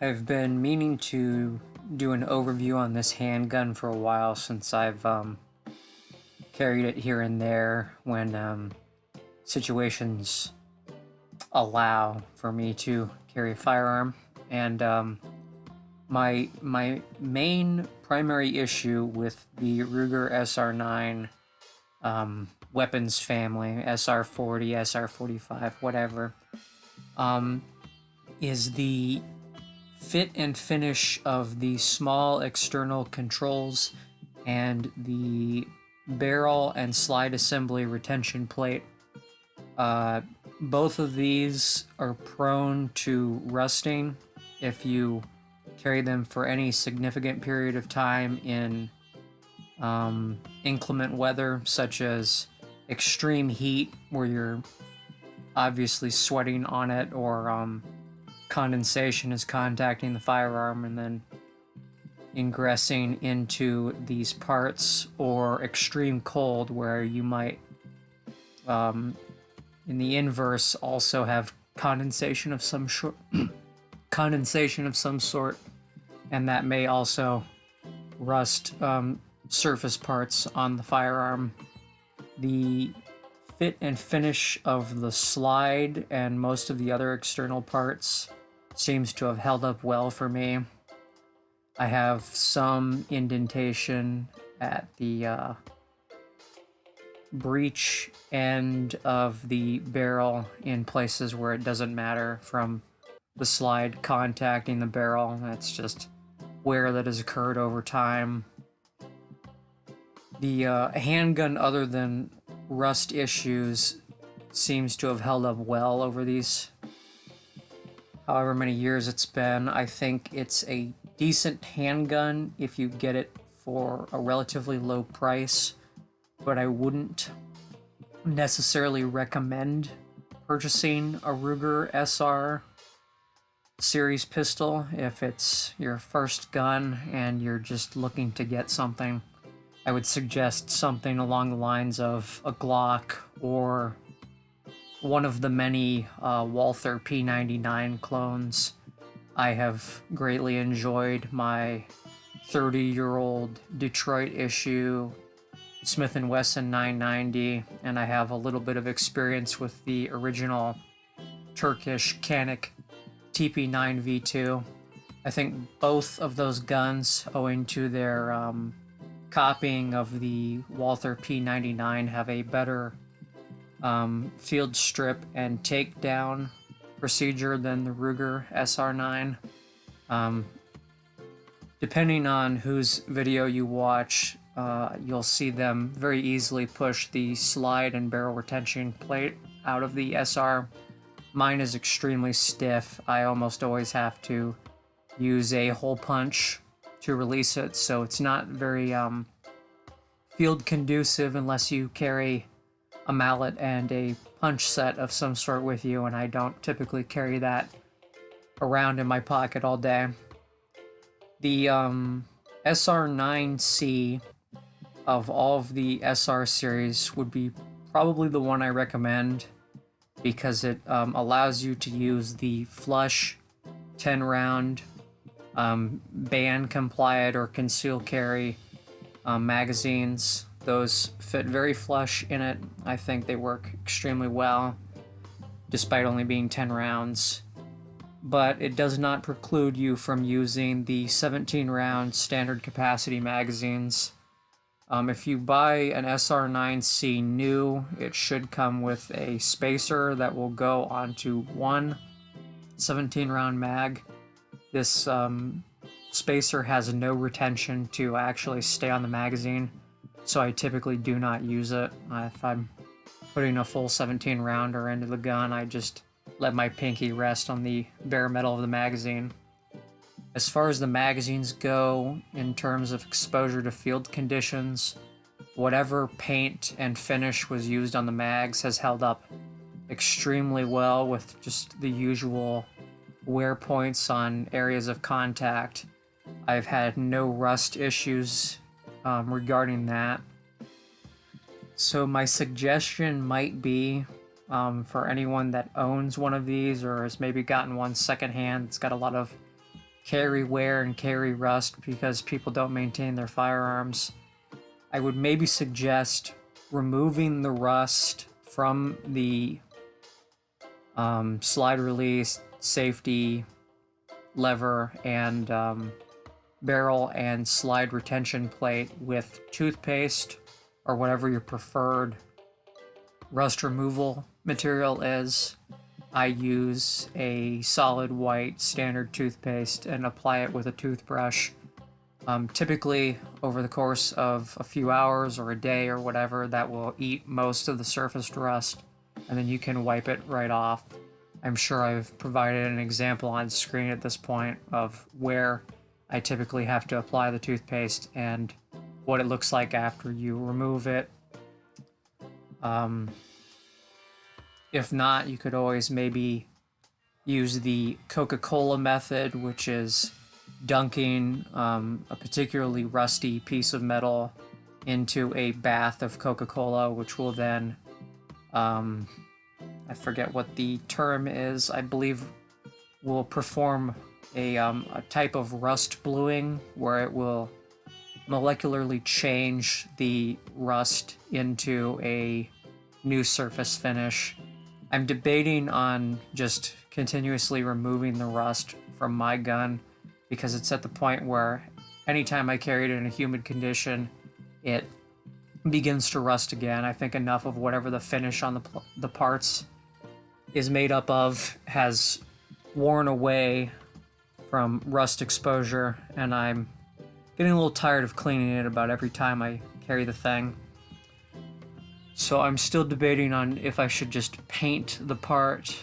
I've been meaning to do an overview on this handgun for a while since I've carried it here and there when situations allow for me to carry a firearm. And my main primary issue with the Ruger SR9 weapons family, SR40, SR45, whatever, is the fit and finish of the small external controls and the barrel and slide assembly retention plate. Both of these are prone to rusting if you carry them for any significant period of time in inclement weather, such as extreme heat where you're obviously sweating on it, or condensation is contacting the firearm and then ingressing into these parts, or extreme cold where you might in the inverse also have condensation of some sort and that may also rust surface parts on the firearm. The fit and finish of the slide and most of the other external parts seems to have held up well for me. I have some indentation at the breech end of the barrel in places where it doesn't matter from the slide contacting the barrel. That's just wear that has occurred over time. The handgun, other than rust issues, seems to have held up well over these however many years it's been. I think it's a decent handgun if you get it for a relatively low price, but I wouldn't necessarily recommend purchasing a Ruger SR series pistol if it's your first gun and you're just looking to get something. I would suggest something along the lines of a Glock or one of the many Walther P99 clones. I have greatly enjoyed my 30-year-old Detroit issue Smith & Wesson 990, and I have a little bit of experience with the original Turkish Canik TP9V2. I think both of those guns, owing to their copying of the Walther P99, have a better field strip and takedown procedure than the Ruger SR9. Depending on whose video you watch, you'll see them very easily push the slide and barrel retention plate out of the SR. Mine is extremely stiff. I almost always have to use a hole punch to release it, so it's not very field conducive unless you carry a mallet and a punch set of some sort with you, and I don't typically carry that around in my pocket all day. The SR9c of all of the SR series would be probably the one I recommend, because it allows you to use the flush 10-round band compliant or conceal carry magazines. Those fit very flush in it. I think they work extremely well, despite only being 10 rounds. But it does not preclude you from using the 17-round standard capacity magazines. If you buy an SR9c new, it should come with a spacer that will go onto one 17-round mag. This spacer has no retention to actually stay on the magazine, so I typically do not use it. If I'm putting a full 17-rounder into the gun, I just let my pinky rest on the bare metal of the magazine. As far as the magazines go, in terms of exposure to field conditions, whatever paint and finish was used on the mags has held up extremely well, with just the usual wear points on areas of contact. I've had no rust issues regarding that. So my suggestion might be, for anyone that owns one of these or has maybe gotten one secondhand, it's got a lot of carry wear and carry rust because people don't maintain their firearms, I would maybe suggest removing the rust from the slide release, safety, lever, and barrel and slide retention plate with toothpaste or whatever your preferred rust removal material is. I use a solid white standard toothpaste and apply it with a toothbrush. Typically, over the course of a few hours or a day or whatever, that will eat most of the surfaced rust, and then you can wipe it right off. I'm sure I've provided an example on screen at this point of where I typically have to apply the toothpaste and what it looks like after you remove it. If not, you could always maybe use the Coca-Cola method, which is dunking a particularly rusty piece of metal into a bath of Coca-Cola, which will then, I forget what the term is, I believe will perform a type of rust bluing where it will molecularly change the rust into a new surface finish. I'm debating on just continuously removing the rust from my gun because it's at the point where anytime I carry it in a humid condition, it begins to rust again. I think enough of whatever the finish on the parts is made up of has worn away from rust exposure, and I'm getting a little tired of cleaning it about every time I carry the thing. So I'm still debating on if I should just paint the part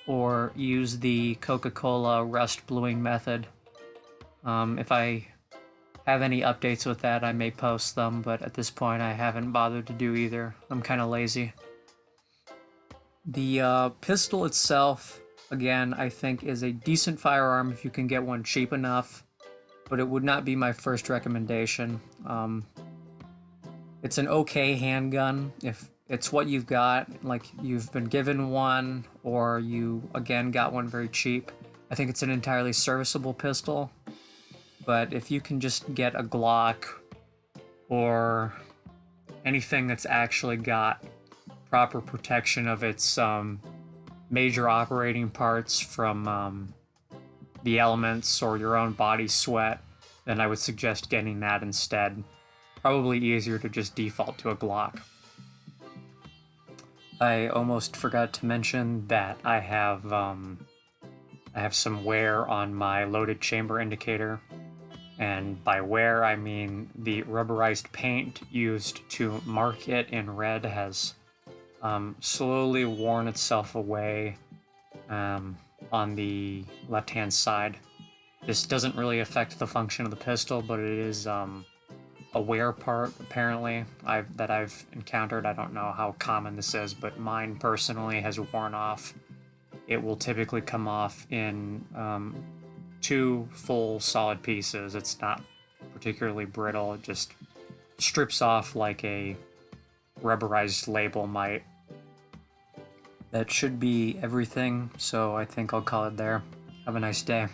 or use the Coca-Cola rust bluing method. If I have any updates with that, I may post them, but at this point I haven't bothered to do either. I'm kind of lazy. The pistol itself, again, I think is a decent firearm if you can get one cheap enough, but it would not be my first recommendation. It's an okay handgun if it's what you've got, like you've been given one or you, again, got one very cheap. I think it's an entirely serviceable pistol, but if you can just get a Glock or anything that's actually got proper protection of its major operating parts from the elements or your own body sweat, then I would suggest getting that instead. Probably easier to just default to a Glock. I almost forgot to mention that I have some wear on my loaded chamber indicator, and by wear I mean the rubberized paint used to mark it in red has slowly worn itself away on the left-hand side. This doesn't really affect the function of the pistol, but it is a wear part, apparently, that I've encountered. I don't know how common this is, but mine personally has worn off. It will typically come off in 2 full solid pieces. It's not particularly brittle. It just strips off like a rubberized label might. That should be everything, so I think I'll call it there. Have a nice day.